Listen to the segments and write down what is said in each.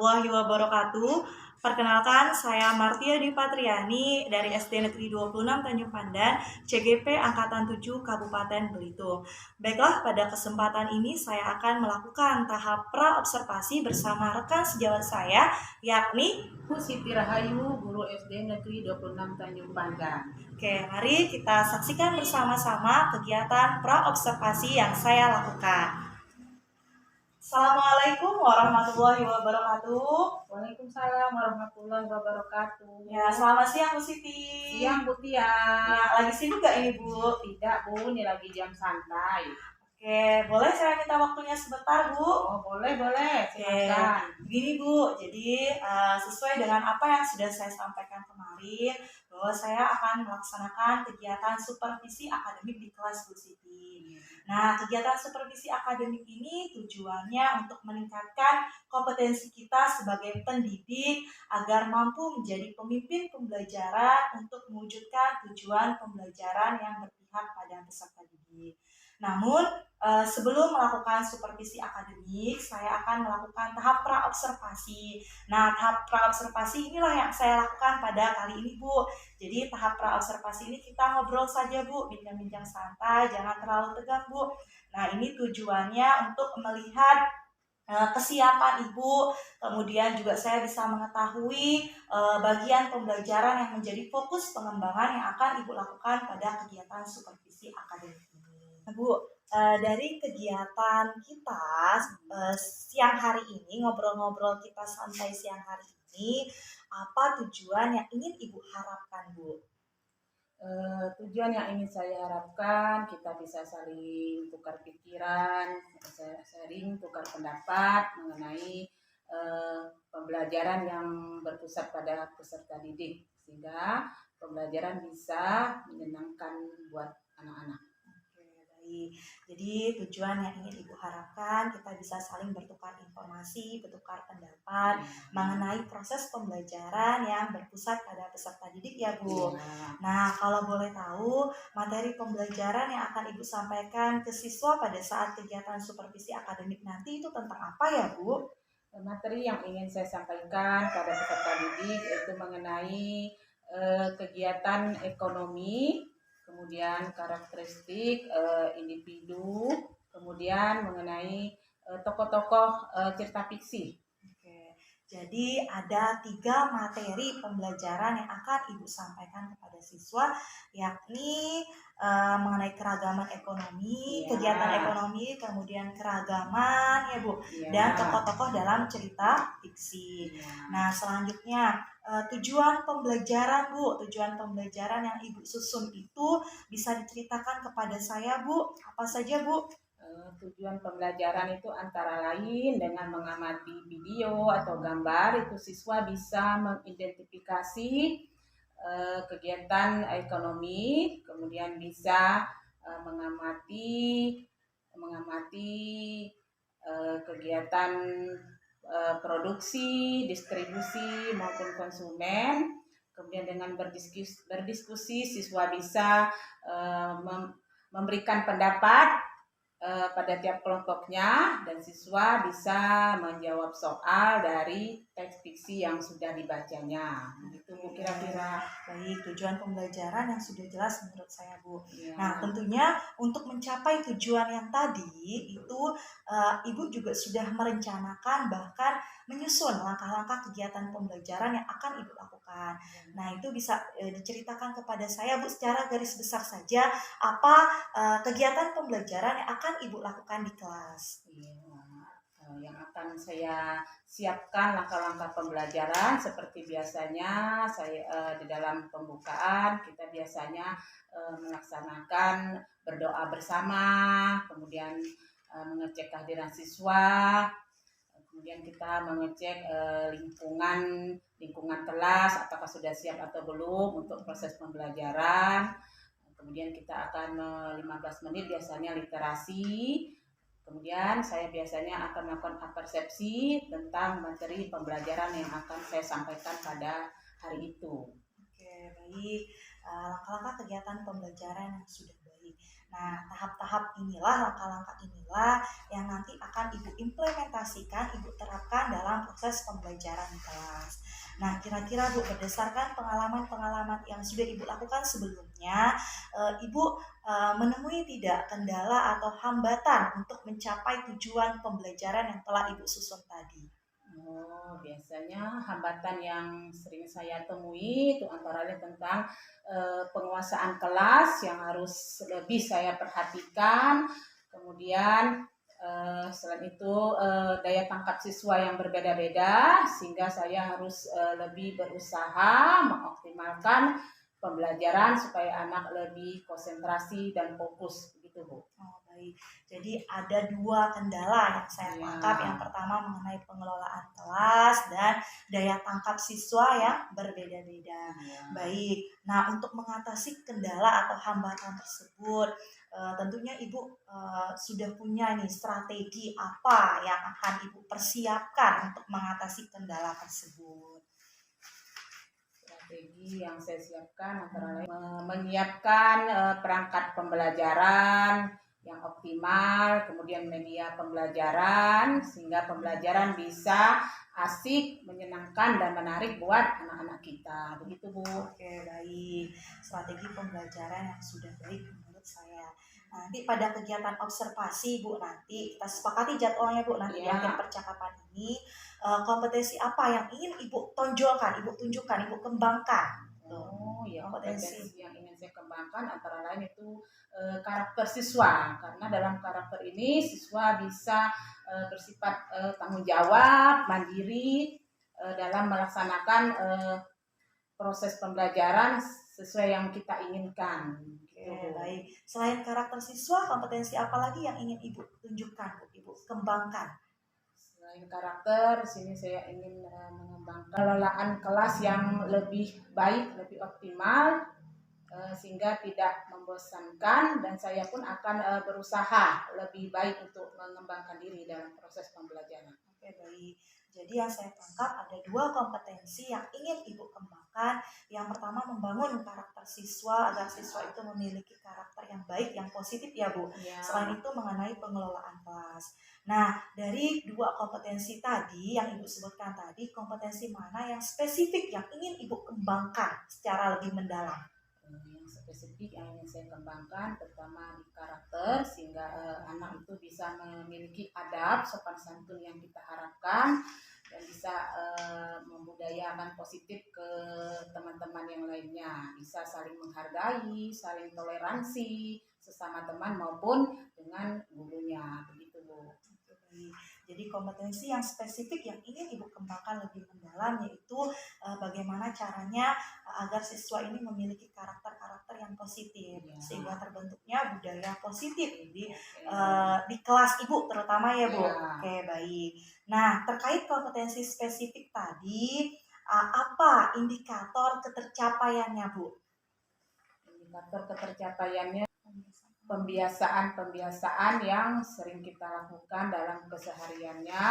warahmatullahi wabarakatuh. Perkenalkan, saya Martia Dipatriani dari SD Negeri 26 Tanjung Pandan, CGP Angkatan 7 Kabupaten Belitung. Baiklah, pada kesempatan ini saya akan melakukan tahap pra-observasi bersama rekan sejawat saya, yakni Bu Siti Rahayu, guru SD Negeri 26 Tanjung Pandan. Oke, mari kita saksikan bersama-sama kegiatan pra-observasi yang saya lakukan. Assalamualaikum warahmatullahi wabarakatuh. Waalaikumsalam warahmatullahi wabarakatuh. Ya, selamat siang Bu Siti. Siang Bu Tia. Ya, lagi sibuk gak ini Bu? Tidak Bu, ini lagi jam santai. Oke, boleh saya minta waktunya sebentar Bu? Oh boleh, silakan. Begini Bu, jadi sesuai dengan apa yang sudah saya sampaikan kemarin, bahwa saya akan melaksanakan kegiatan supervisi akademik di kelas Bu Siti. Nah, kegiatan supervisi akademik ini tujuannya untuk meningkatkan kompetensi kita sebagai pendidik agar mampu menjadi pemimpin pembelajaran untuk mewujudkan tujuan pembelajaran yang berpihak pada peserta didik. Namun, sebelum melakukan supervisi akademik, saya akan melakukan tahap pra-observasi. Nah, tahap pra-observasi inilah yang saya lakukan pada kali ini, Bu. Jadi, tahap pra-observasi ini kita ngobrol saja, Bu, bincang-bincang santai, jangan terlalu tegang, Bu. Nah, ini tujuannya untuk melihat kesiapan Ibu, kemudian juga saya bisa mengetahui bagian pembelajaran yang menjadi fokus pengembangan yang akan Ibu lakukan pada kegiatan supervisi akademik ini. Bu, dari kegiatan kita siang hari ini, ngobrol-ngobrol kita santai siang hari ini, apa tujuan yang ingin Ibu harapkan, Bu? Tujuan yang ingin saya harapkan, kita bisa saling tukar pikiran, sharing, tukar pendapat mengenai pembelajaran yang berpusat pada peserta didik, sehingga pembelajaran bisa menyenangkan buat anak-anak. Jadi tujuan yang ingin Ibu harapkan, kita bisa saling bertukar informasi, bertukar pendapat mengenai proses pembelajaran yang berpusat pada peserta didik ya Bu. Nah, kalau boleh tahu, materi pembelajaran yang akan Ibu sampaikan ke siswa pada saat kegiatan supervisi akademik nanti itu tentang apa ya Bu? Materi yang ingin saya sampaikan pada peserta didik itu mengenai kegiatan ekonomi, kemudian karakteristik individu, kemudian mengenai tokoh-tokoh cerita fiksi. Oke, jadi ada 3 materi pembelajaran yang akan Ibu sampaikan kepada siswa, yakni mengenai keragaman ekonomi, kegiatan ekonomi, kemudian keragaman ya Bu, dan tokoh-tokoh dalam cerita fiksi. Nah, selanjutnya tujuan pembelajaran Bu, tujuan pembelajaran yang Ibu susun itu bisa diceritakan kepada saya Bu, apa saja Bu? Tujuan pembelajaran itu antara lain dengan mengamati video atau gambar, itu siswa bisa mengidentifikasi kegiatan ekonomi, kemudian bisa mengamati kegiatan produksi, distribusi maupun konsumen. Kemudian dengan berdiskusi siswa bisa memberikan pendapat pada tiap kelompoknya, dan siswa bisa menjawab soal dari teks fiksi yang sudah dibacanya. Begitu Bu kira-kira. Baik, tujuan pembelajaran yang sudah jelas menurut saya Bu. Nah, tentunya untuk mencapai tujuan yang tadi itu Ibu juga sudah merencanakan bahkan menyusun langkah-langkah kegiatan pembelajaran yang akan Ibu lakukan. Nah, itu bisa diceritakan kepada saya Bu secara garis besar saja apa kegiatan pembelajaran yang akan Ibu lakukan di kelas. Yang akan saya siapkan langkah-langkah pembelajaran seperti biasanya saya di dalam pembukaan kita biasanya melaksanakan berdoa bersama, kemudian mengecek kehadiran siswa, kemudian kita mengecek lingkungan kelas apakah sudah siap atau belum untuk proses pembelajaran. Kemudian kita akan 15 menit biasanya literasi. Kemudian saya biasanya akan melakukan persepsi tentang materi pembelajaran yang akan saya sampaikan pada hari itu. Oke, baik. Langkah-langkah kegiatan pembelajaran yang sudah baik. Nah, tahap-tahap inilah, langkah-langkah inilah yang nanti akan Ibu implementasikan, Ibu terapkan dalam proses pembelajaran di kelas. Nah, kira-kira Bu, berdasarkan pengalaman-pengalaman yang sudah Ibu lakukan sebelumnya, Ibu menemui tidak kendala atau hambatan untuk mencapai tujuan pembelajaran yang telah Ibu susun tadi? Oh, biasanya hambatan yang sering saya temui itu antara lain tentang penguasaan kelas yang harus lebih saya perhatikan. Kemudian selain itu daya tangkap siswa yang berbeda-beda sehingga saya harus lebih berusaha mengoptimalkan pembelajaran supaya anak lebih konsentrasi dan fokus begitu, Bu. Oh, baik. Jadi ada dua kendala yang saya Iya. tangkap. Yang pertama mengenai pengelolaan kelas dan daya tangkap siswa yang berbeda-beda. Iya. Baik. Nah, untuk mengatasi kendala atau hambatan tersebut, tentunya Ibu sudah punya nih strategi apa yang akan Ibu persiapkan untuk mengatasi kendala tersebut. Strategi yang saya siapkan antara lain menyiapkan perangkat pembelajaran yang optimal, kemudian media pembelajaran sehingga pembelajaran bisa asik, menyenangkan dan menarik buat anak-anak kita. Begitu, Bu. Oke, baik. Strategi pembelajaran yang sudah baik menurut saya. Nanti pada kegiatan observasi, Bu, nanti kita sepakati jadwalnya, Bu, nanti di Ya. akhir percakapan ini, kompetensi apa yang ingin Ibu tonjolkan, Ibu tunjukkan, Ibu kembangkan. Oh ya, Kompetensi. kompetensi yang ingin saya kembangkan antara lain itu karakter siswa, karena dalam karakter ini siswa bisa bersifat tanggung jawab, mandiri dalam melaksanakan proses pembelajaran sesuai yang kita inginkan. Oke, baik. Selain karakter siswa, kompetensi apa lagi yang ingin Ibu tunjukkan, Bu, Ibu kembangkan? Selain karakter, di sini saya ingin mengembangkan pengelolaan kelas yang lebih baik, lebih optimal, sehingga tidak membosankan dan saya pun akan berusaha lebih baik untuk mengembangkan diri dalam proses pembelajaran. Oke, baik. Jadi yang saya tangkap ada dua kompetensi yang ingin Ibu kembangkan. Yang pertama membangun karakter siswa agar siswa itu memiliki karakter yang baik, yang positif ya Bu. Ya. Selain itu mengenai pengelolaan kelas. Nah, dari dua kompetensi tadi yang Ibu sebutkan tadi, kompetensi mana yang spesifik yang ingin Ibu kembangkan secara lebih mendalam? Yang spesifik yang ingin saya kembangkan pertama di karakter sehingga anak itu bisa memiliki adab sopan santun yang kita harapkan dan bisa membudayakan positif ke teman-teman yang lainnya, bisa saling menghargai, saling toleransi sesama teman maupun dengan gurunya, begitu Bu. Jadi kompetensi yang spesifik yang ingin Ibu kembangkan lebih mendalam yaitu bagaimana caranya agar siswa ini memiliki karakter-karakter yang positif Ya. sehingga terbentuknya budaya positif di kelas Ibu terutama ya Bu. Ya. Oke, baik. Nah, terkait kompetensi spesifik tadi, apa indikator ketercapaiannya Bu? Indikator ketercapaiannya pembiasaan yang sering kita lakukan dalam kesehariannya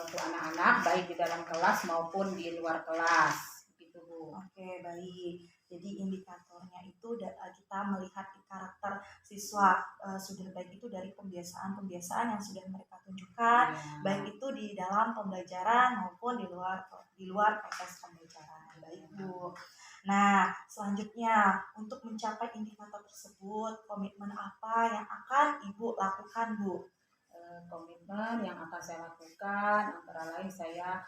untuk anak-anak baik di dalam kelas maupun di luar kelas gitu Bu. Oke, baik. Jadi indikatornya itu kita melihat di karakter siswa sudah baik itu dari pembiasaan-pembiasaan yang sudah mereka tunjukkan, baik itu di dalam pembelajaran maupun di luar proses pembelajaran. Baik Bu. Nah, selanjutnya untuk mencapai indikator tersebut, komitmen apa yang akan Ibu lakukan, Bu? Komitmen yang akan saya lakukan antara lain saya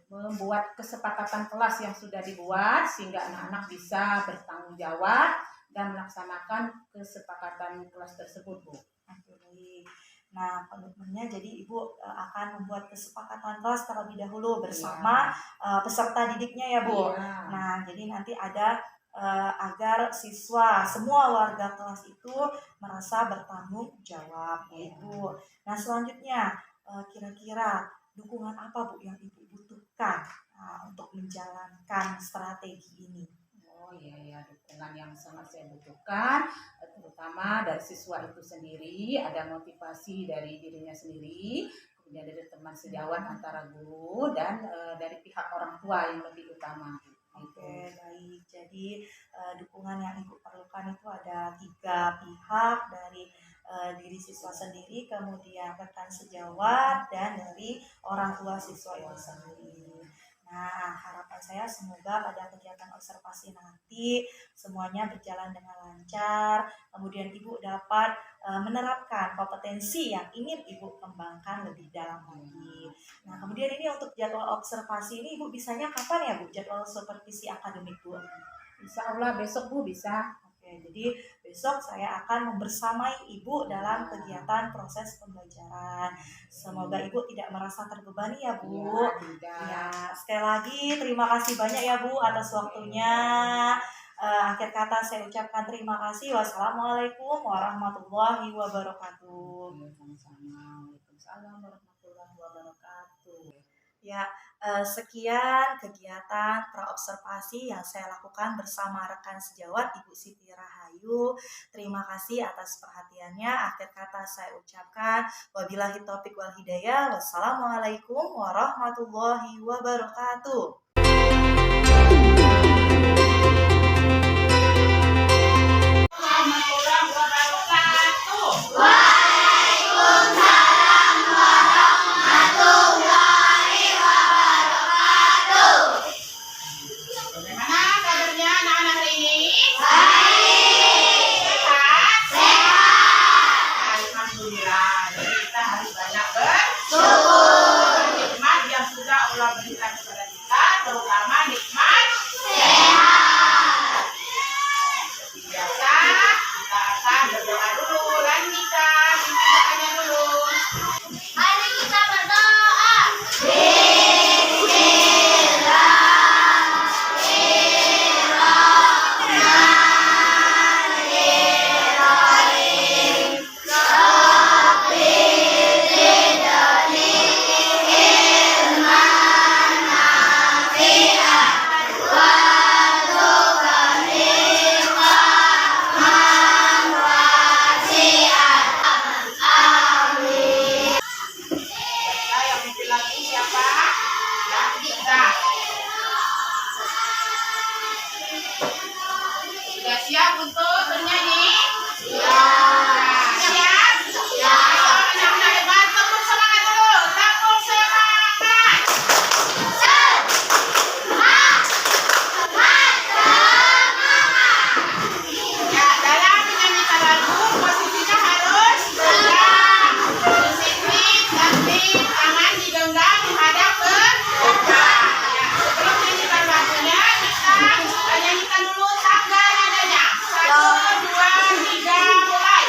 membuat kesepakatan kelas yang sudah dibuat sehingga anak-anak bisa bertanggung jawab dan melaksanakan kesepakatan kelas tersebut Bu. Oke, baik. Nah, komitmennya jadi Ibu akan membuat kesepakatan kelas terlebih dahulu bersama peserta didiknya ya Bu. Ya. Nah, jadi nanti ada agar siswa semua warga kelas itu merasa bertanggung jawab ya Ibu. Nah, selanjutnya kira-kira dukungan apa Bu yang Ibu butuhkan untuk menjalankan strategi ini? Oh iya, dukungan yang sangat saya butuhkan terutama dari siswa itu sendiri, ada motivasi dari dirinya sendiri, kemudian dari teman sejawat antara guru dan dari pihak orang tua yang lebih utama. gitu. Oke, baik. Jadi dukungan yang Ibu perlukan itu ada 3 pihak, dari diri siswa sendiri, kemudian rekan sejawat, dan dari orang tua siswa itu sendiri. Nah, harapan saya semoga pada kegiatan observasi nanti semuanya berjalan dengan lancar, kemudian Ibu dapat menerapkan kompetensi yang ingin Ibu kembangkan lebih dalam lagi. Nah, kemudian ini untuk jadwal observasi ini Ibu bisanya kapan ya Bu? Jadwal supervisi akademik Bu? Insya Allah besok Bu bisa. Oke, jadi besok saya akan membersamai Ibu dalam kegiatan proses pembelajaran. Semoga Ibu tidak merasa terbebani ya Bu. Iya, tidak. Ya, sekali lagi terima kasih banyak ya Bu atas waktunya. Akhir kata saya ucapkan terima kasih. Wassalamualaikum warahmatullahi wabarakatuh. Oke, sama-sama. Waalaikumsalam warahmatullahi wabarakatuh. Ya, sekian kegiatan praobservasi yang saya lakukan bersama rekan sejawat Ibu Siti Rahayu. Terima kasih atas perhatiannya. Akhir kata saya ucapkan wabillahi taufiq wal hidayah. Wassalamualaikum warahmatullahi wabarakatuh. Bagaimana kabarnya anak-anak hari ini? Sehat? Alhamdulillah. Jadi kita harus banyak bersyukur. Nikmat yang sudah Allah berikan kepada kita, terutama nikmat sehat. Seperti biasa, kita akan berdoa dulu. Lanjutkan doanya dulu. Mari kita berdoa. Kita yang mungkin lagi siapa? Ya, kita. Sudah siap untuk bernyanyi? Siap? Ya. Anak-anak hebat, tepuk semangat dulu. Tepuk semangat. Ya, dalam menyanyikan lagu, posisinya harus tegak, disiplin, tertib, tangan digenggam menghadap ke depan. Ya, sebelum menyanyikan lagunya, kita nyanyikan dulu tangga nadanya. 1, 2, 3, mulai.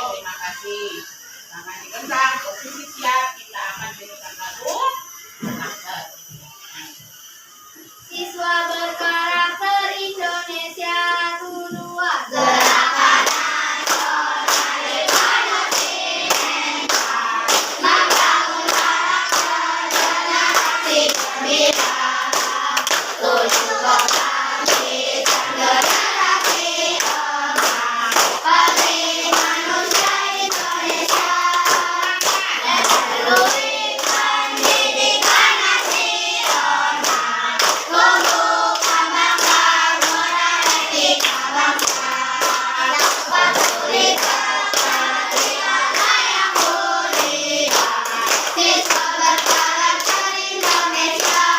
Terima kasih. Tangan digenggam, posisi siap, kita akan nyanyikan lagu. Siswa berkarakter Indonesia Tunuan. Siswa berkarakter Indonesia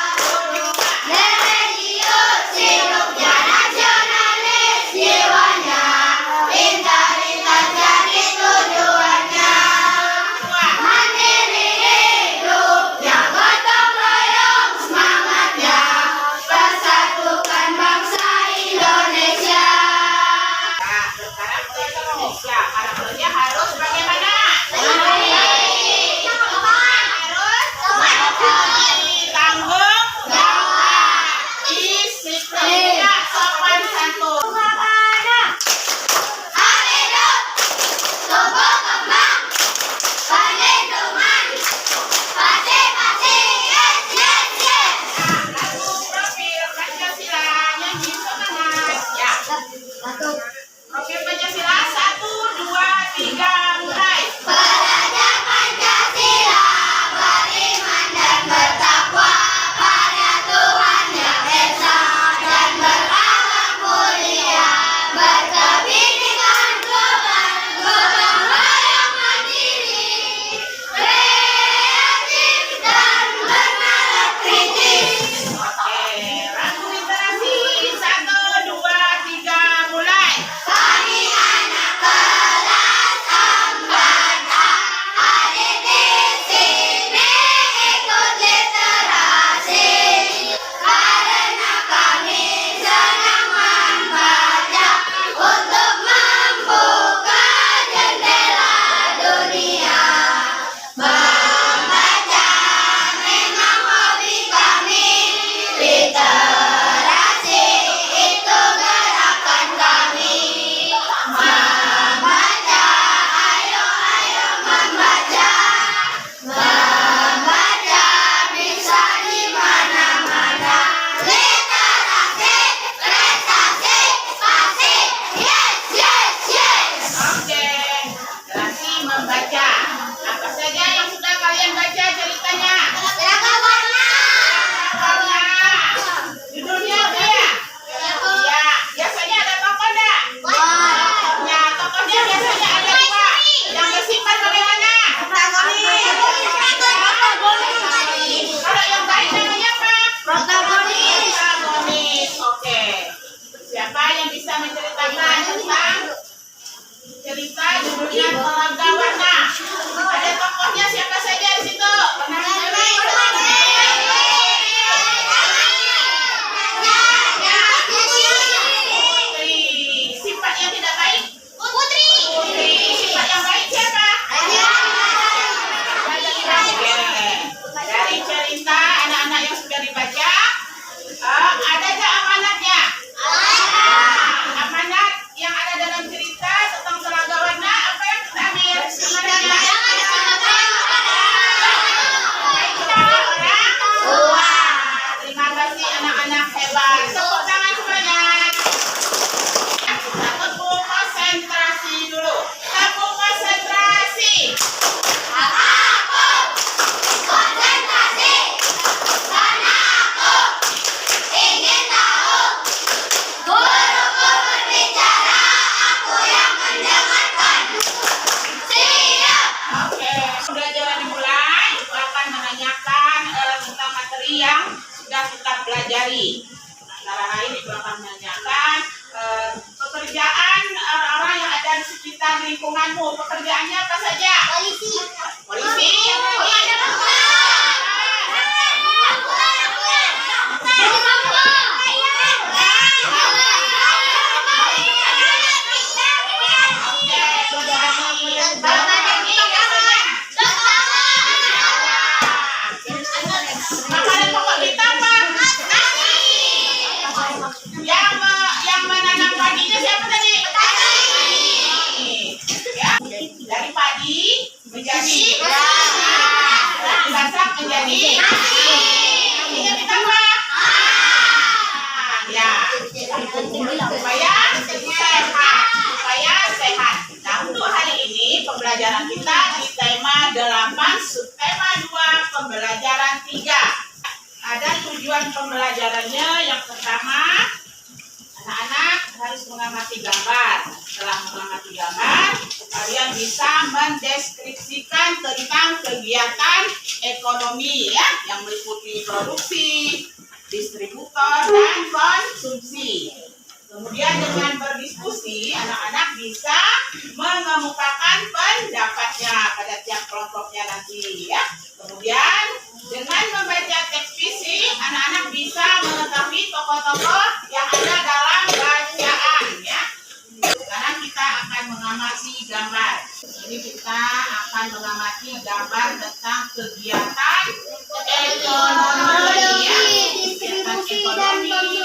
telaga warna. Ada tokohnya siapa saja di situ? Putri. Sifat yang tidak baik? Putri. Sifat yang baik siapa? Oke. Dari cerita anak-anak yang sudah dibaca, ada nggak amanatnya? Amanat yang ada dalam cerita tentang telaga warna, apa yang kita ambil? Amanatnya? Baik kepada orang tua. Terima kasih anak-anak hebat. Tepuk tangan semuanya. Kita tepuk konsentrasi dulu. Tepuk konsentrasi. Oke, pembelajaran dimulai. Ibu akan menanyakan tentang materi yang sudah kita pelajari. Antara lain Ibu akan menanyakan pekerjaan orang-orang yang ada di sekitar lingkunganmu. Pekerjaannya apa saja? Polisi. Makanan pokok kita apa? Yang menanam padinya siapa tadi? Ya, dari padi menjadi dimasak menjadi nantinya kita apa? Ya, supaya sehat. Nah, untuk hari ini pembelajaran kita di tema 8, subtema 2, pembelajaran 3. Ada tujuan pembelajarannya. Yang pertama, anak-anak harus mengamati gambar. Setelah mengamati gambar, kalian bisa mendeskripsikan tentang kegiatan ekonomi ya, yang meliputi produksi, distributor, dan konsumsi. Kemudian dengan berdiskusi, anak-anak bisa mengemukakan pendapatnya pada tiap kelompoknya nanti ya. Kemudian dengan membaca teks visi, anak-anak bisa mengetahui tokoh-tokoh yang ada dalam bacaan ya. Sekarang kita akan mengamati gambar. Ini kita akan mengamati gambar tentang kegiatan ekonomi ya. Kegiatan ekonomi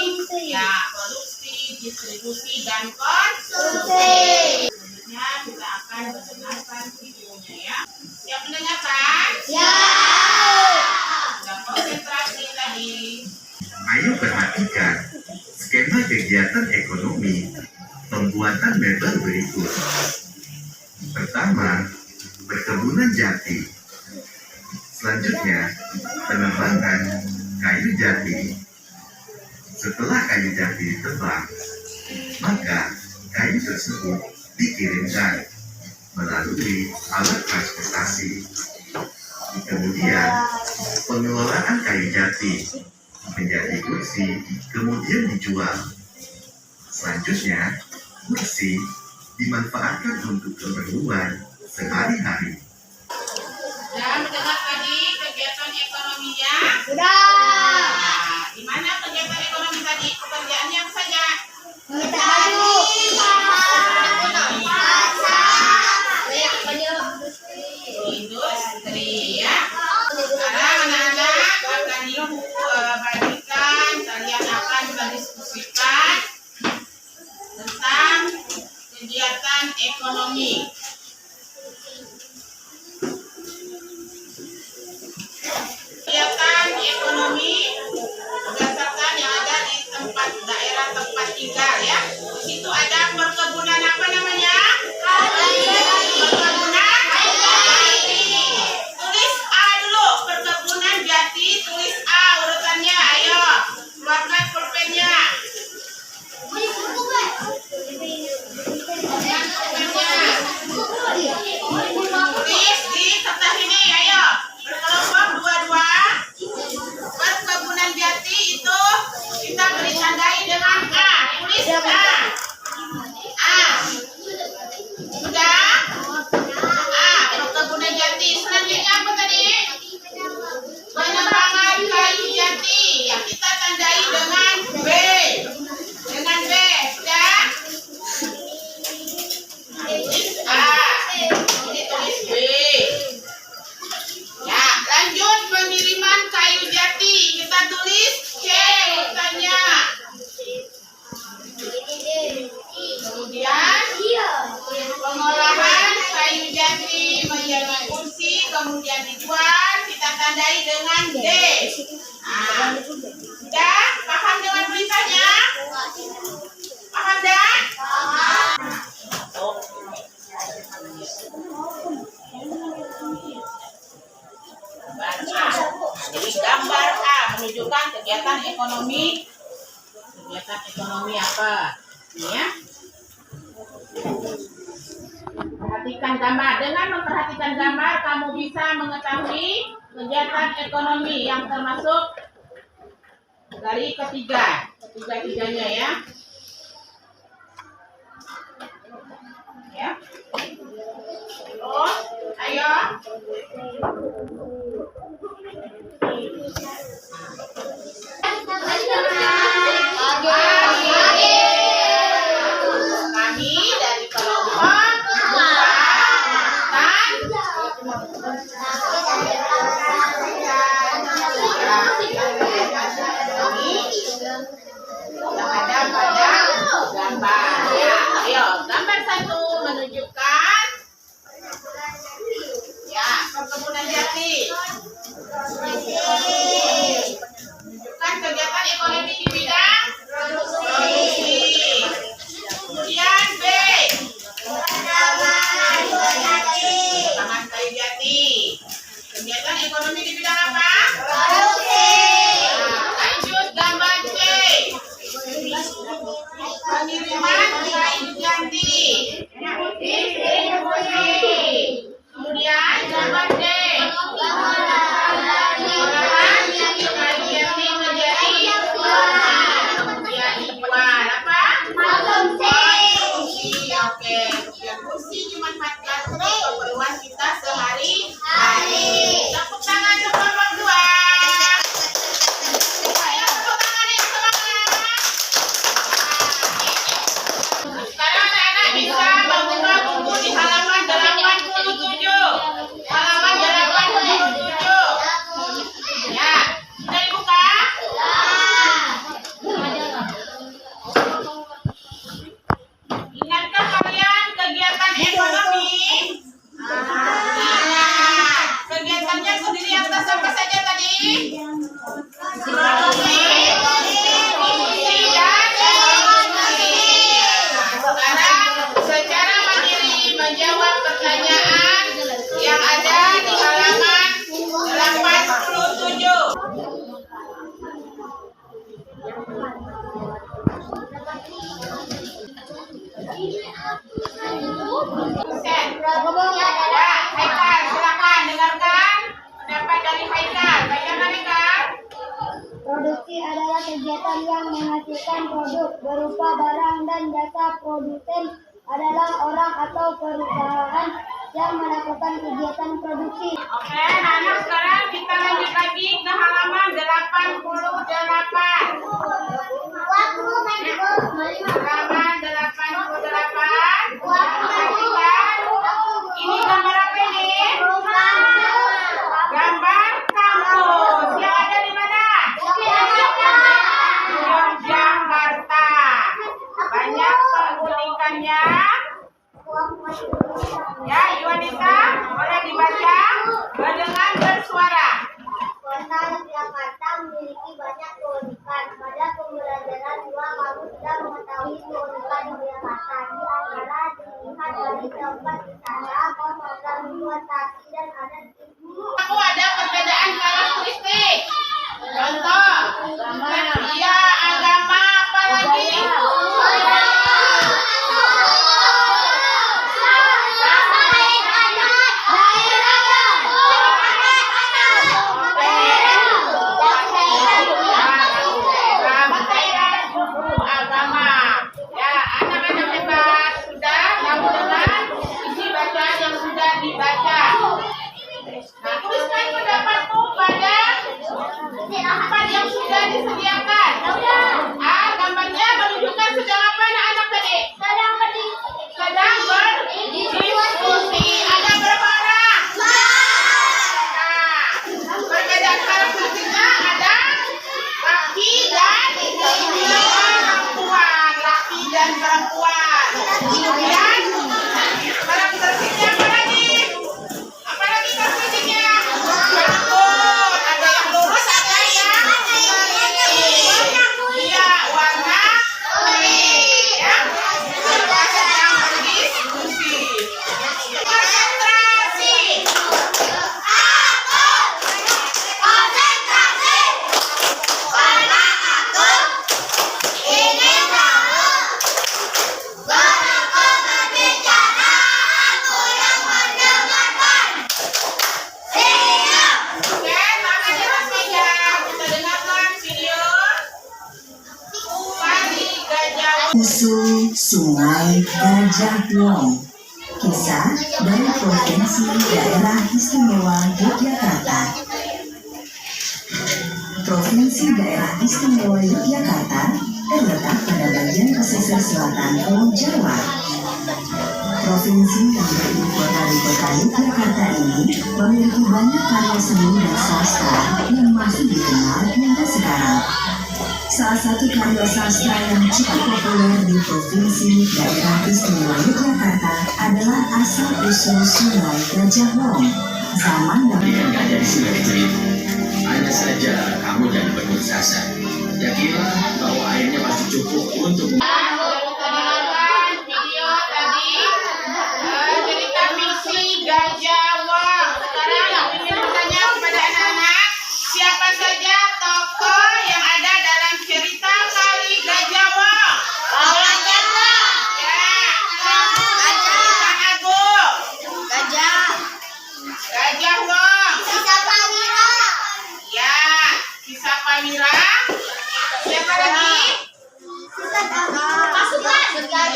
ya, produksi, distribusi, dan konsumsi. Selanjutnya kita akan mendengarkan videonya ya. Siap mendengarkan? Sudah konsentrasi tadi. Ayo perhatikan skema kegiatan ekonomi pembuatan mebel berikut. Pertama, perkebunan jati. Selanjutnya, penebangan kayu jati. Setelah kayu jati ditebang, maka kayu tersebut dikirimkan melalui alat transportasi. Kemudian, pengelolaan kayu jati menjadi kursi, kemudian dijual. Selanjutnya, kursi dimanfaatkan untuk keperluan sehari-hari. Sudah mendengar tadi kegiatan ekonominya? Di mana kegiatan ekonomi tadi? Pekerjaannya apa saja? Industri ya. Sekarang anak-anak akan ibu bagikan, kalian akan mendiskusikan tentang kegiatan ekonomi. Kegiatan ekonomi Nah, sudah paham dengan beritanya? Paham dah? Jadi gambar A menunjukkan kegiatan ekonomi. Kegiatan ekonomi apa? Ini ya. Perhatikan gambar. Dengan memperhatikan gambar, kamu bisa mengetahui kegiatan ekonomi yang termasuk dari ketiga-tiganya ya. Ya. Terus, ayo. Kami dari kelompok yang ada pada gambar. Ya, ayo, gambar 1 menunjukkan ya perkebunan jati. Menunjukkan kegiatan ekonomi di bidang produksi. Kemudian B, lapangan kayu jati. Kegiatan ekonomi di bidang apa? Produksi. Nah, lanjut gambar C. Pengiriman kayu jati. Distribusi. Kemudian gambar D. Pengolahan kayu jati menjadi dijual apa? Konsumsi. Oke. Konsumsi dimanfaatkan untuk keperluan kita sehari-hari. Tepuk tangan untuk kelompok 2. Ayo tepuk tangan yang semangat. Sekarang anak-anak bisa membuka buku di halaman 87. Halaman 87. Ya, sudah dibuka? Ingatkah kalian kegiatan ekonomi? Ingat. Kegiatannya terdiri atas apa saja tadi? Produksi, distribusi, dan konsumsi. Sekarang secara mandiri menjawab pertanyaan yang ada di halaman 87. Sen. Ya, Haikal, silakan dengarkan pendapat dari Haikal. Bagaimana Haikal? Produksi adalah kegiatan yang menghasilkan produk berupa barang dan jasa. Produsen adalah orang atau perusahaan yang melakukan kegiatan produksi. Oke, anak sekarang kita lanjut lagi ke halaman 88. Halaman 88. Perhatikan. Ini gambar apa ini? Gambar kampus. Yang ada di mana? Yogyakarta. Banyak keunikannya. Ya, Yuanita, boleh dibaca dengan bersuara. Kota Yogyakarta memiliki banyak keunikan. Asal-usul Sungai Gajah Wong. Kisah dari Provinsi Daerah Istimewa Yogyakarta. Provinsi Daerah Istimewa Yogyakarta terletak pada bagian pesisir selatan Pulau Jawa. Provinsi yang beribu kota di kota Yogyakarta ini memiliki banyak karya seni dan sastra yang masih dikenal hingga sekarang. Salah satu karya sastra yang cukup populer di Provinsi Daerah Istimewa Yogyakarta adalah Asal-usul Sungai Gajah Wong. Zaman Dengan gajah di sungai kecil itu, hanya saja kamu jangan berputus asa. Yakinlah bahwa airnya pasti cukup untuk Video tadi cerita fiksi Gajah Wong. Sekarang ingin bertanya kepada anak-anak, siapa saja tokoh yang ada dalam cerita Kali Gajah Wong? Ya. Sultan Agung. Gajah Wong. Ya. Kisah Panira. Siapa lagi?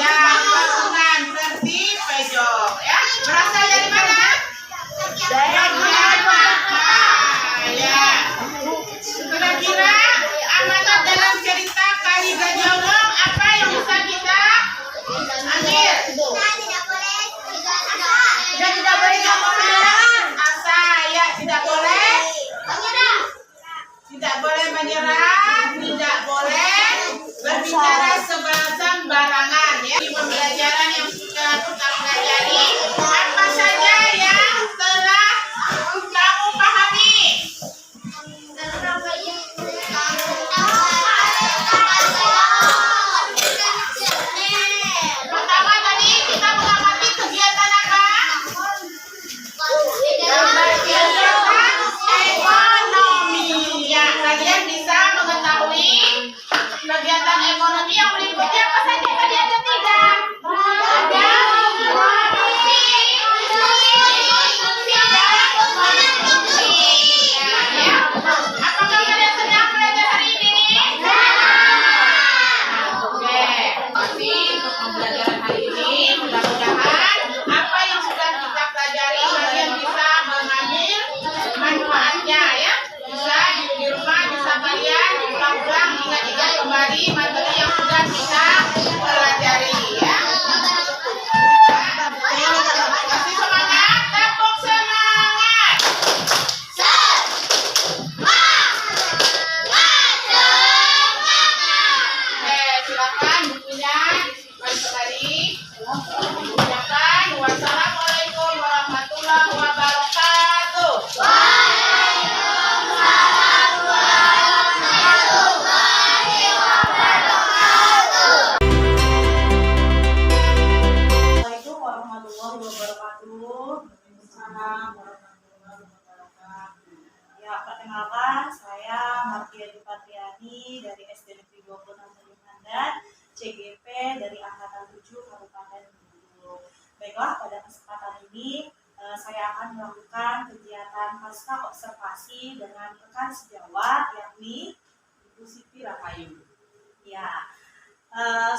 Ya, pasukan berarti pejok. Ya. Berasal dari mana? Yogyakarta. Ya. Kira-kira amanat dalam cerita Kali Gajah Wong apa yang bisa kita ambil? Asa, ya, tidak boleh. Tidak boleh menyerah, tidak boleh berbicara sembarangan ya. Di pembelajaran yang sudah kita pelajari, apa saja yang telah kamu pahami? Pertama tadi kita mengamati kegiatan apa? Kegiatan ekonomi. Ya, kalian bisa mengetahui kegiatan ekonomi yang berikutnya apa saja tadi ada tiga. Ada produksi, konsumsi, dan konsumsi. Ya. Apakah kalian sedang belajar hari ini? Oke. Pasti untuk pembelajaran hari ini mudah-mudahan apa yang sudah kita pelajari kalian bisa mengambil manfaatnya ya. Bisa di rumah bisa kalian ulang-ulang ingat-ingat kembali materi yang sudah kita pelajari ya. Masih semangat, tepuk semangat. Silakan bukunya disimpan kembali. Ucapkan wassalamualaikum warahmatullahi wabarakatuh. Assalamualaikum warahmatullahi wabarakatuh. Waalaikumsalam warahmatullahi wabarakatuh. Ya, perkenalkan saya Martia Dupatriani dari SD Negeri 26 Mandan, CGP dari Angkatan 7 Kabupaten Bengkulu. Baiklah, pada kesempatan ini saya akan melakukan kegiatan pasca observasi dengan rekan sejawat yakni Ibu Siti Rahayu. Ya,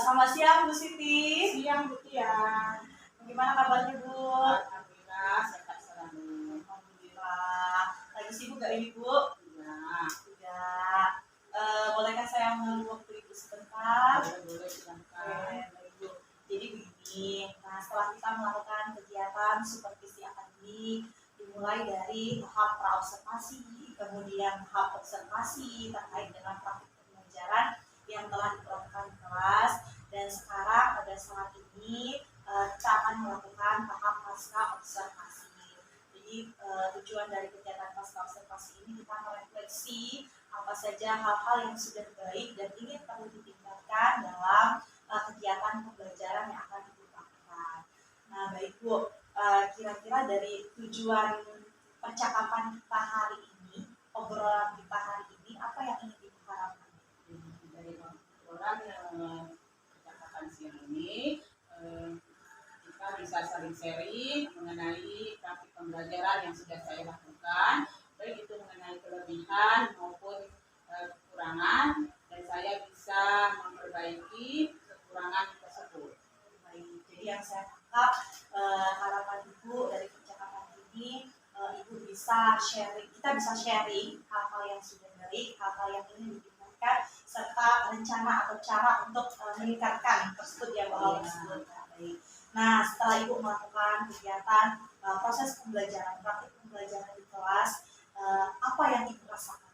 selamat siang Bu Siti. Siang Bu Tia. Bagaimana kabarnya Bu? Alhamdulillah sehat selalu. Alhamdulillah. Lagi sibuk gak ini Bu? Ya. Tidak. Bolehkah saya menunggu waktu Ibu sebentar? Boleh silahkan. Baik Bu. Jadi begini. Nah, setelah kita melakukan kegiatan supervisi akademik, dimulai dari tahap praobservasi, kemudian tahap observasi terkait dengan praktik pembelajaran yang telah dilakukan di kelas, dan sekarang pada saat ini kita akan melakukan tahap pasca observasi. Jadi tujuan dari kegiatan pasca observasi ini kita merefleksi apa saja hal-hal yang sudah baik dan ingin perlu ditingkatkan dalam kegiatan pembelajaran yang akan dilakukan. Nah, baik Bu, kira-kira dari tujuan percakapan kita hari ini, obrolan kita hari ini, apa yang ingin diharapkan? Dari obrolan percakapan siang ini kita bisa saling sharing mengenai praktik pembelajaran yang sudah saya lakukan, baik itu mengenai kelebihan maupun kekurangan, dan saya bisa memperbaiki kekurangan bisa sharing hal-hal yang sudah baik, hal-hal yang ingin ditingkatkan, serta rencana atau cara untuk meningkatkan tersebut ya bahwa tersebut baik. Nah, setelah Ibu melakukan kegiatan proses pembelajaran, praktik pembelajaran di kelas, apa yang Ibu rasakan?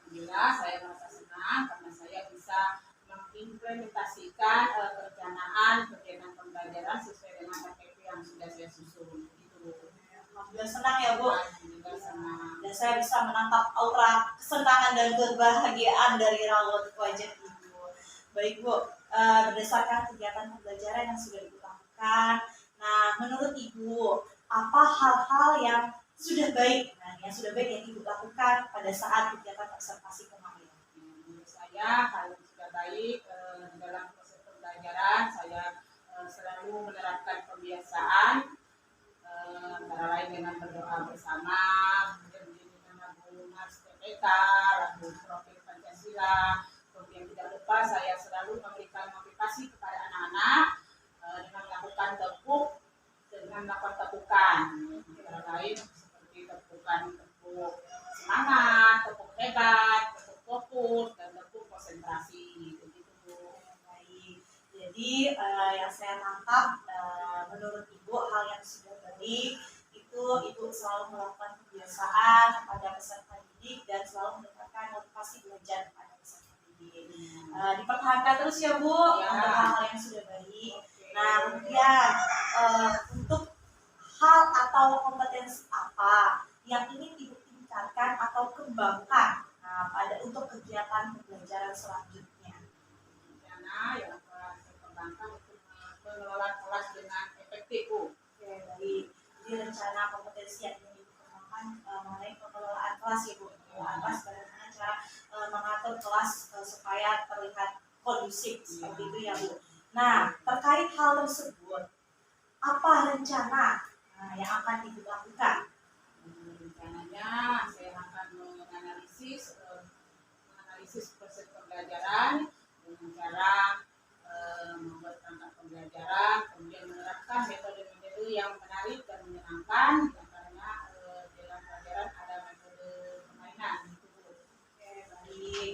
Alhamdulillah saya merasa senang karena saya bisa mengimplementasikan perencanaan kegiatan pembelajaran sesuai dengan KPP yang sudah saya susun. Gitu. Alhamdulillah senang ya Bu. Alhamdulillah senang. Dan saya bisa menangkap aura kesenangan dan kebahagiaan dari raut wajah Ibu. Baik Bu, berdasarkan kegiatan pembelajaran yang sudah Ibu lakukan, nah menurut Ibu apa hal-hal yang sudah baik, yang sudah baik yang Ibu lakukan pada saat kegiatan observasi kemarin? Menurut saya hal yang sudah baik dalam proses pembelajaran saya selalu menerapkan kebiasaan antara lain dengan berdoa bersama, kemudian menyanyikan lagu Mars PPK, lagu Profil Pancasila, kemudian tidak lupa saya selalu memberikan motivasi kepada anak-anak dengan melakukan tepukan, antara lain seperti tepuk semangat, tepuk hebat, tepuk fokus, dan tepuk konsentrasi. Begitu. Baik. Jadi yang saya tangkap menurut Ibu hal yang sudah baik itu Ibu selalu melakukan kebiasaan kepada peserta didik dan selalu mendapatkan motivasi belajar kepada peserta didik. Dipertahankan terus ya Bu Ya. untuk hal-hal yang sudah baik. Nah kemudian untuk hal atau kompetensi apa yang ingin Ibu tingkatkan atau kembangkan untuk kegiatan pembelajaran selanjutnya? Rencana yang akan saya kembangkan untuk mengelola kelas dengan efektif, Bu. Oke, baik. Jadi rencana kompetensi yang ingin Ibu kembangkan mengenai pengelolaan kelas ya Bu. Pengelolaan kelas bagaimana cara mengatur kelas supaya terlihat kondusif seperti itu ya Bu. Nah, terkait hal tersebut, apa rencana yang akan Ibu lakukan? Rencananya saya akan menganalisis proses pembelajaran dengan cara membuat perangkat pembelajaran, kemudian menerapkan metode-metode yang menarik dan menyenangkan, karena dalam pelajaran ada metode permainan. Oke, baik.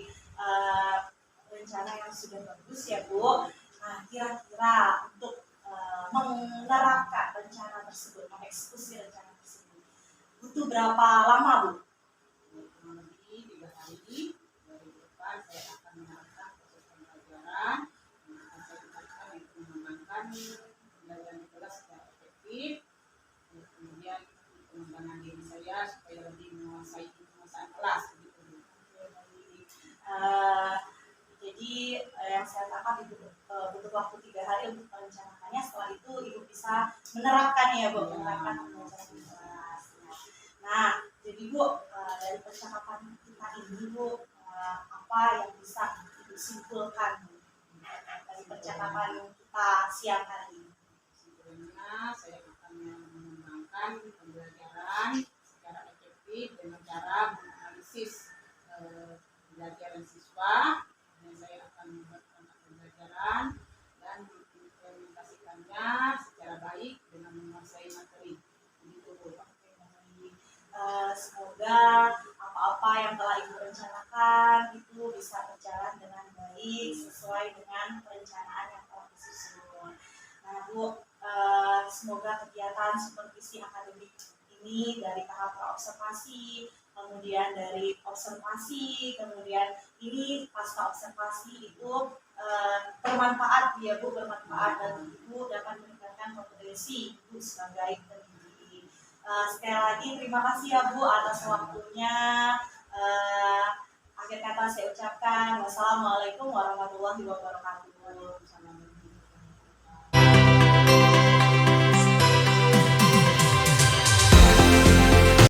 Rencana yang sudah bagus ya Bu. Nah, kira-kira untuk menerapkan rencana tersebut, mengeksekusi rencana tersebut, butuh berapa lama Bu? Kurang lebih 3 hari dari depan saya akan menerapkan proses pembelajaran yang akan saya tingkatkan untuk mengembangkan pembelajaran di kelas secara efektif, kemudian pengembangan diri saya supaya lebih menguasai penguasaan kelas begitu. Jadi yang saya tangkap Ibu butuh waktu 3 hari untuk merencanakannya. Setelah itu Ibu bisa menerapkannya ya Bu, menerapkan pembelajaran di kelas. Nah, jadi Bu dari percakapan kita ini Bu, apa yang bisa Ibu simpulkan dari percakapan kita siang hari ini? Sebelumnya saya akan mengembangkan pembelajaran secara efektif dengan cara menganalisis pembelajaran siswa, dan saya akan membuat perangkat pembelajaran dan mengimplementasikannya secara baik dengan menguasai materi. Begitu Bu. Semoga apa-apa yang telah Ibu rencanakan itu bisa berjalan dengan baik sesuai dengan perencanaan yang telah disusun. Nah Bu, semoga kegiatan supervisi akademik ini dari tahap praobservasi, kemudian dari observasi, kemudian ini pasca observasi itu bermanfaat ya Bu, bermanfaat dan Ibu dapat meningkatkan kompetensi Ibu sebagai pendidik. Sekali lagi terima kasih ya Bu atas waktunya. Akhir kata saya ucapkan wassalamualaikum warahmatullahi wabarakatuh.